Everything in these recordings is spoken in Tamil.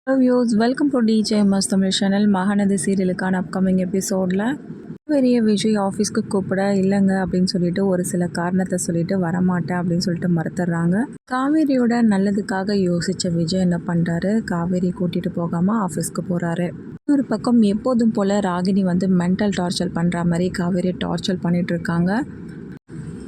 Views welcome to DJMS Tamil channel. Mahanadi சீரியலுக்கான அப்கமிங் எபிசோடில் பெரிய விஜய் ஆஃபீஸ்க்கு கூப்பிட இல்லைங்க அப்படின்னு சொல்லிட்டு ஒரு சில காரணத்தை சொல்லிட்டு வரமாட்டேன் அப்படின்னு சொல்லிட்டு மறுத்துடுறாங்க. காவேரியோட நல்லதுக்காக யோசித்த விஜய் என்ன பண்ணுறாரு, காவேரி கூட்டிகிட்டு போகாமல் ஆஃபீஸ்க்கு போகிறாரு. ஒரு பக்கம் எப்போதும் போல் ராகினி மென்டல் டார்ச்சர் பண்ணுற மாதிரி காவேரி டார்ச்சர் பண்ணிகிட்டு இருக்காங்க.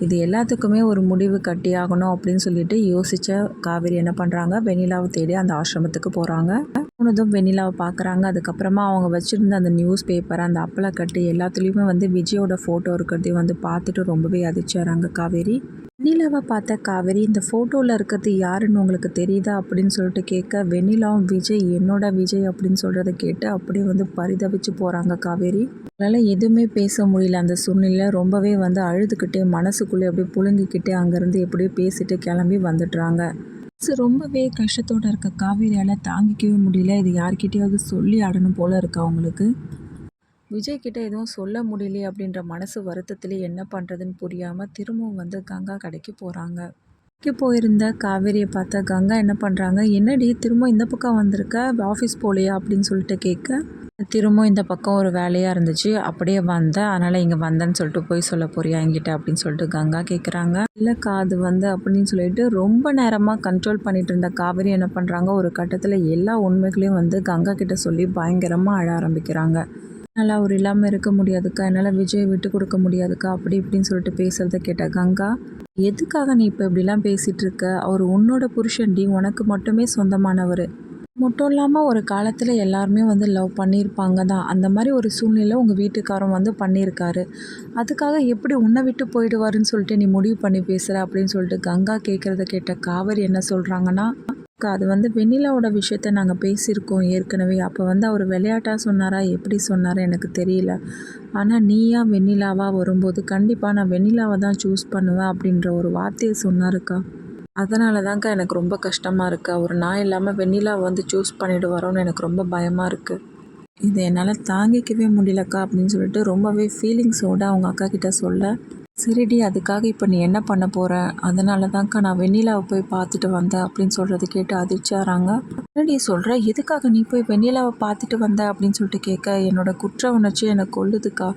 இது எல்லாத்துக்குமே ஒரு முடிவு கட்டியாகணும் அப்படின்னு சொல்லிட்டு யோசித்த காவேரி என்ன பண்ணுறாங்க, வெண்ணிலாவை தேடி அந்த ஆசிரமத்துக்கு போகிறாங்க. போனதும் வெண்ணிலாவை பார்க்குறாங்க. அதுக்கப்புறமா அவங்க வச்சுருந்த அந்த நியூஸ் பேப்பர், அந்த அப்பளக்கட்டு எல்லாத்துலேயுமே விஜயோட ஃபோட்டோ இருக்கிறதையும் பார்த்துட்டு ரொம்பவே அதிர்ச்சியாகிறாங்க காவேரி. வெண்ணிலாவை பார்த்த காவேரி, இந்த ஃபோட்டோவில் இருக்கிறது யாருன்னு உங்களுக்கு தெரியுதா அப்படின்னு சொல்லிட்டு கேட்க, வெண்ணிலாவும் விஜய் என்னோட விஜய் அப்படின்னு சொல்கிறத கேட்டு அப்படியே பரிதவிச்சு போகிறாங்க காவேரி. அவங்களால எதுவுமே பேச முடியல. அந்த சூழ்நிலை ரொம்பவே அழுதுகிட்டே மனசுக்குள்ளே அப்படியே புழுங்கிக்கிட்டே அங்கேருந்து எப்படியோ பேசிட்டு கிளம்பி வந்துடுறாங்க. ரொம்பவே கஷ்டத்தோடு இருக்க காவேரியால் தாங்கிக்கவே முடியல. இது யார்கிட்டையாவது சொல்லி ஆடணும் போல் இருக்கு அவங்களுக்கு. விஜய்கிட்ட எதுவும் சொல்ல முடியலையே அப்படின்ற மனசு வருத்தத்திலே என்ன பண்ணுறதுன்னு புரியாமல் திரும்பவும் கங்கா கடைக்கு போகிறாங்க. கடைக்கு போயிருந்த காவேரியை பார்த்த கங்கா என்ன பண்ணுறாங்க, என்னடி திரும்ப இந்த பக்கம் வந்திருக்க, ஆஃபீஸ் போகலையா அப்படின்னு சொல்லிட்டு கேட்க, திரும்ப இந்த பக்கம் ஒரு வேலையாக இருந்துச்சு அப்படியே வந்தேன், அதனால் இங்கே வந்தேன்னு சொல்லிட்டு போய் சொல்ல போறியா என்கிட்ட அப்படின்னு சொல்லிட்டு கங்கா கேட்குறாங்க. இல்லைக்கா அது அப்படின்னு சொல்லிட்டு ரொம்ப நேரமாக கண்ட்ரோல் பண்ணிட்டு இருந்த காவேரி என்ன பண்ணுறாங்க, ஒரு கட்டத்தில் எல்லா உண்மைகளையும் கங்கா கிட்ட சொல்லி பயங்கரமாக அழ ஆரம்பிக்கிறாங்க. என்னால் அவர் இல்லாமல் இருக்க முடியாதுக்கா, என்னால் விஜய் விட்டு கொடுக்க முடியாதுக்கா அப்படி இப்படின்னு சொல்லிட்டு பேசுகிறத கேட்ட கங்கா, எதுக்காக நீ இப்போ இப்படிலாம் பேசிகிட்டு இருக்க, அவர் உன்னோட புருஷன்டி, உனக்கு மட்டுமே சொந்தமானவர். மட்டும் இல்லாமல் ஒரு காலத்தில் எல்லாருமே லவ் பண்ணியிருப்பாங்க தான், அந்த மாதிரி ஒரு சூழ்நிலை உங்கள் வீட்டுக்காரரும் பண்ணியிருக்காரு, அதுக்காக எப்படி உன்னை விட்டு போயிடுவாருன்னு சொல்லிட்டு நீ முடிவு பண்ணி பேசுகிற அப்படின்னு சொல்லிட்டு கங்கா கேட்குறத கேட்ட காவேரி என்ன சொல்கிறாங்கன்னா, அது வெண்ணிலாவோட விஷயத்த நாங்கள் பேசியிருக்கோம் ஏற்கனவே. அப்போ அவர் விளையாட்டாக சொன்னாரா எப்படி சொன்னாரா எனக்கு தெரியல, ஆனால் நீயா வெண்ணிலாவா வரும்போது கண்டிப்பாக நான் வெண்ணிலாவை தான் சூஸ் பண்ணுவேன் அப்படின்ற ஒரு வார்த்தையை சொன்னாருக்கா. அதனால தான்க்கா எனக்கு ரொம்ப கஷ்டமாக இருக்குது. அவர் நான் இல்லாமல் வெண்ணிலாவை சூஸ் பண்ணிவிடுவாரோன்னு எனக்கு ரொம்ப பயமாக இருக்குது. இதை என்னால் தாங்கிக்கவே முடியலக்கா அப்படின்னு சொல்லிட்டு ரொம்பவே ஃபீலிங்ஸோடு அவங்க அக்கா கிட்ட சொல்ல, சரிடி அதுக்காக இப்போ நீ என்ன பண்ண போகிற, அதனால தான்க்கா நான் வெண்ணிலாவை போய் பார்த்துட்டு வந்தேன் அப்படின்னு சொல்கிறது கேட்டு அதிர்ச்சியாகிறாங்க. என்னடி சொல்கிற, எதுக்காக நீ போய் வெண்ணிலாவை பார்த்துட்டு வந்த அப்படின்னு சொல்லிட்டு கேட்க, என்னோட குற்ற உணர்ச்சி எனக்கு கொள்ளுதுக்கா.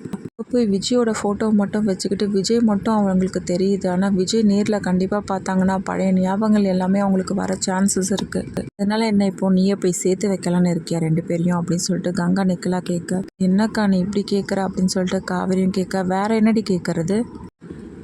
போய் விஜயோட ஃபோட்டோ மட்டும் வச்சுக்கிட்டு விஜய் மட்டும் அவங்களுக்கு தெரியுது, ஆனால் விஜய் நேரில் கண்டிப்பாக பார்த்தாங்கன்னா பழைய ஞாபகங்கள் எல்லாமே அவங்களுக்கு வர சான்சஸ் இருக்குது. அதனால் என்ன இப்போ நீயே போய் சேர்த்து வைக்கலான்னு இருக்கியா ரெண்டு பேரையும் அப்படின்னு சொல்லிட்டு கங்கா நிக்கலா கேட்க, என்னக்கா நீ இப்படி கேட்குற அப்படின்னு சொல்லிட்டு காவேரியும் கேட்க, வேற என்னடி கேட்குறது,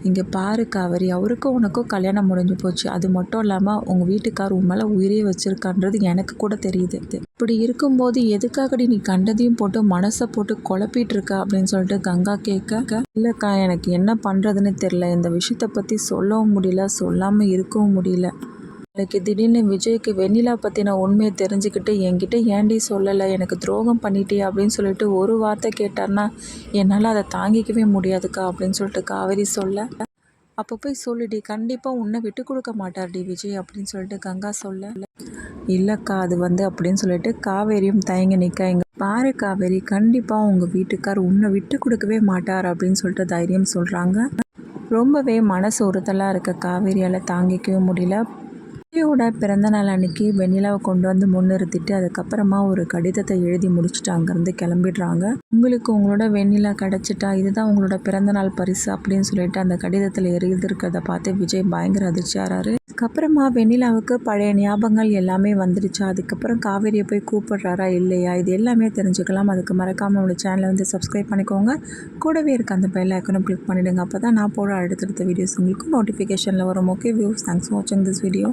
இங்கே பாரு காவேரி, அவருக்கும் உனக்கும் கல்யாணம் முடிஞ்சு போச்சு, அது மட்டும் இல்லாமல் உங்கள் வீட்டுக்கார் உன் மேலே உயிரே வச்சுருக்கான்றது எனக்கு கூட தெரியுது. இப்படி இருக்கும்போது எதுக்காகடி நீ கண்டதையும் போட்டு மனசை போட்டு குழப்பிட்டு இருக்க அப்படின்னு சொல்லிட்டு கங்கா கேட்க, இல்லைக்கா எனக்கு என்ன பண்ணுறதுன்னு தெரில, இந்த விஷயத்தை பற்றி சொல்லவும் முடியல, சொல்லாமல் இருக்கவும் முடியல. எனக்கு திடீர்னு விஜய்க்கு வெண்ணிலா பற்றின உண்மையை தெரிஞ்சுக்கிட்டு என்கிட்ட ஏண்டி சொல்லலை, எனக்கு துரோகம் பண்ணிட்டே அப்படின்னு சொல்லிட்டு ஒரு வார்த்தை கேட்டார்னா என்னால் அதை தாங்கிக்கவே முடியாதுக்கா அப்படின்னு சொல்லிட்டு காவேரி சொல்ல, அப்போ போய் சொல்லிடி, கண்டிப்பாக உன்னை விட்டு கொடுக்க மாட்டார்டி விஜய் அப்படின்னு சொல்லிட்டு கங்கா சொல்ல, இல்லைக்கா அது அப்படின்னு சொல்லிட்டு காவேரியும் தயங்கி நிற்க, இங்கே பாரு காவேரி, கண்டிப்பாக உங்கள் வீட்டுக்கார் உன்னை விட்டு கொடுக்கவே மாட்டார் அப்படின்னு சொல்லிட்டு தைரியம் சொல்கிறாங்க. ரொம்பவே மனசு உறுத்தலாக இருக்க காவேரியால் தாங்கிக்கவே முடியல. விஜயோட பிறந்தநாள் அன்னைக்கு வெண்ணிலாவை கொண்டு முன்னிறுத்திட்டு அதுக்கப்புறமா ஒரு கடிதத்தை எழுதி முடிச்சுட்டு அங்கேருந்து கிளம்பிடுறாங்க. உங்களுக்கு உங்களோட வெண்ணிலா கிடச்சிட்டா, இதுதான் உங்களோட பிறந்தநாள் பரிசு அப்படின்னு சொல்லிட்டு அந்த கடிதத்தில் எழுதியிருக்கிறத பார்த்து விஜய் பயங்கர அதிர்ச்சியாகிறாரு. அதுக்கப்புறமா வெண்ணிலாவுக்கு பழைய ஞாபகங்கள் எல்லாமே வந்துடுச்சு. அதுக்கப்புறம் காவேரியை போய் கூப்பிடுறாரா இல்லையா, இது எல்லாமே தெரிஞ்சுக்கலாம். அதுக்கு மறக்காமல் நம்மளோட சேனலை சப்ஸ்கிரைப் பண்ணிக்கோங்க. கூடவே இருக்க அந்த பெல் ஐக்கனும் கிளிக் பண்ணிவிடுங்க. அப்போ தான் நான் போட அடுத்தடுத்த வீடியோஸ் உங்களுக்கு நோட்டிஃபிகேஷனில் வரும். ஓகே வியூஸ், தேங்க்ஸ் ஃபார் வாட்சிங் திஸ் வீடியோ.